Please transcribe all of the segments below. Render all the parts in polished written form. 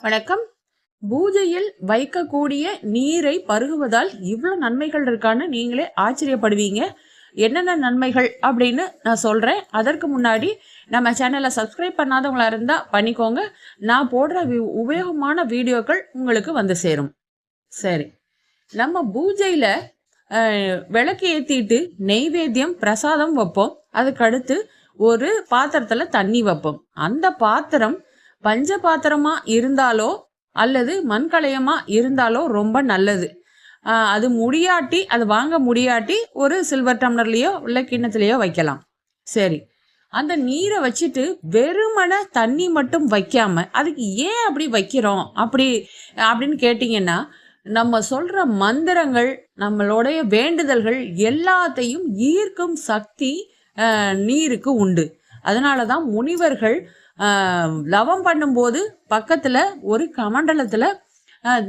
வணக்கம். பூஜையில் வைக்கக்கூடிய நீரை பருகுவதால் இவ்வளோ நன்மைகள் இருக்கான்னு நீங்களே ஆச்சரியப்படுவீங்க. என்னென்ன நன்மைகள் அப்படின்னு நான் சொல்கிறேன். அதற்கு முன்னாடி நம்ம சேனலை சப்ஸ்கிரைப் பண்ணாதவங்களா இருந்தால் பண்ணிக்கோங்க. நான் போடுற உபயோகமான வீடியோக்கள் உங்களுக்கு வந்து சேரும். சரி, நம்ம பூஜையில் விளக்கு ஏற்றிட்டு நெய்வேத்தியம் பிரசாதம் வைப்போம். அதுக்கடுத்து ஒரு பாத்திரத்தில் தண்ணி வைப்போம். அந்த பாத்திரம் பஞ்ச பாத்திரமா இருந்தாலோ அல்லது மண்கலயமா இருந்தாலோ ரொம்ப நல்லது. அது முடியாட்டி, அது வாங்க முடியாட்டி ஒரு சில்வர் டம்ளர்லயோ இல்லை கிண்ணத்துலயோ வைக்கலாம். சரி, அந்த நீரை வச்சுட்டு வெறுமன தண்ணி மட்டும் வைக்காம அதுக்கு ஏன் அப்படி வைக்கிறோம் அப்படின்னு கேட்டிங்கன்னா, நம்ம சொல்ற மந்திரங்கள், நம்மளுடைய வேண்டுதல்கள் எல்லாத்தையும் ஈர்க்கும் சக்தி நீருக்கு உண்டு. அதனால தான் முனிவர்கள் லவம் பண்ணும்போது பக்கத்தில் ஒரு கமண்டலத்தில்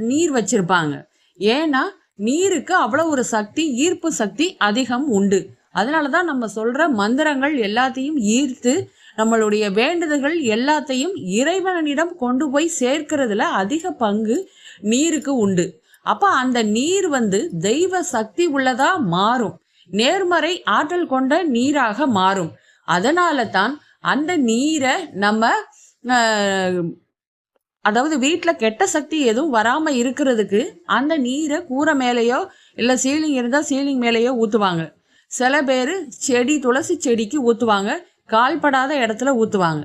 நீர் வச்சிருப்பாங்க. ஏன்னா நீருக்கு அவ்வளோ ஒரு சக்தி, ஈர்ப்பு சக்தி அதிகம் உண்டு. அதனால தான் நம்ம சொல்கிற மந்திரங்கள் எல்லாத்தையும் ஈர்த்து நம்மளுடைய வேண்டுதல்கள் எல்லாத்தையும் இறைவனிடம் கொண்டு போய் சேர்க்கிறதுல அதிக பங்கு நீருக்கு உண்டு. அப்போ அந்த நீர் தெய்வ சக்தி உள்ளதா மாறும், நேர்மறை ஆற்றல் கொண்ட நீராக மாறும். அதனால தான் அந்த நீரை நம்ம அதாவது வீட்டில் கெட்ட சக்தி எதுவும் வராமல் இருக்கிறதுக்கு அந்த நீரை கூரை மேலேயோ இல்லை சீலிங் இருந்தால் சீலிங் மேலேயோ ஊற்றுவாங்க. சில பேர் செடி, துளசி செடிக்கு ஊற்றுவாங்க, கால்படாத இடத்துல ஊற்றுவாங்க.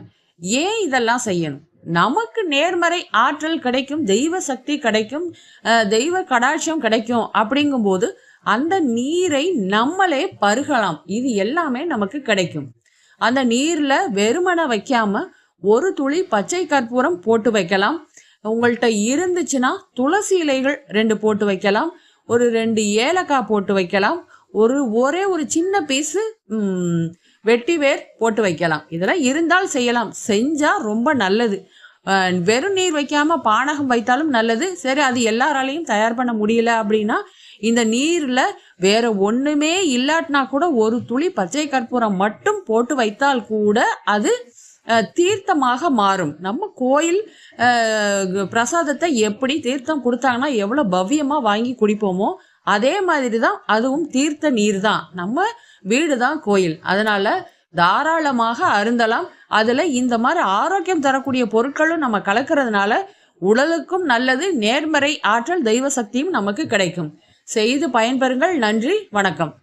ஏன் இதெல்லாம் செய்யணும்? நமக்கு நேர்மறை ஆற்றல் கிடைக்கும், தெய்வ சக்தி கிடைக்கும், தெய்வ கடாட்சம் கிடைக்கும். அப்படிங்கும்போது அந்த நீரை நம்மளே பருகலாம். இது எல்லாமே நமக்கு கிடைக்கும். அந்த நீரில் வெறுமனை வைக்காம ஒரு துளி பச்சை கற்பூரம் போட்டு வைக்கலாம். உங்கள்கிட்ட இருந்துச்சுன்னா துளசி இலைகள் 2 போட்டு வைக்கலாம், ஒரு 2 ஏலக்காய் போட்டு வைக்கலாம், ஒரே ஒரு சின்ன பீஸு வெட்டி வேர் போட்டு வைக்கலாம். இதெல்லாம் இருந்தால் செய்யலாம். செஞ்சால் ரொம்ப நல்லது. வெறும் நீர் வைக்காம பானகம் வைத்தாலும் நல்லது. சரி, அது எல்லாராலையும் தயார் பண்ண முடியல அப்படின்னா இந்த நீரில் வேற ஒன்றுமே இல்லாட்டினா கூட ஒரு துளி பச்சை கற்பூரம் மட்டும் போட்டு வைத்தால் கூட அது தீர்த்தமாக மாறும். நம்ம கோயில் பிரசாதத்தை எப்படி தீர்த்தம் கொடுத்தாங்கன்னா எவ்வளோ பவ்யமாக வாங்கி குடிப்போமோ அதே மாதிரி தான் அதுவும் தீர்த்த நீர் தான். நம்ம வீடு தான் கோயில். அதனால தாராளமாக அருந்தலாம். அதில் இந்த மாதிரி ஆரோக்கியம் தரக்கூடிய பொருட்களும் நம்ம கலக்கிறதுனால உடலுக்கும் நல்லது, நேர்மறை ஆற்றல், தெய்வ சக்தியும் நமக்கு கிடைக்கும். செய்து பயன்பெறுங்கள். நன்றி, வணக்கம்.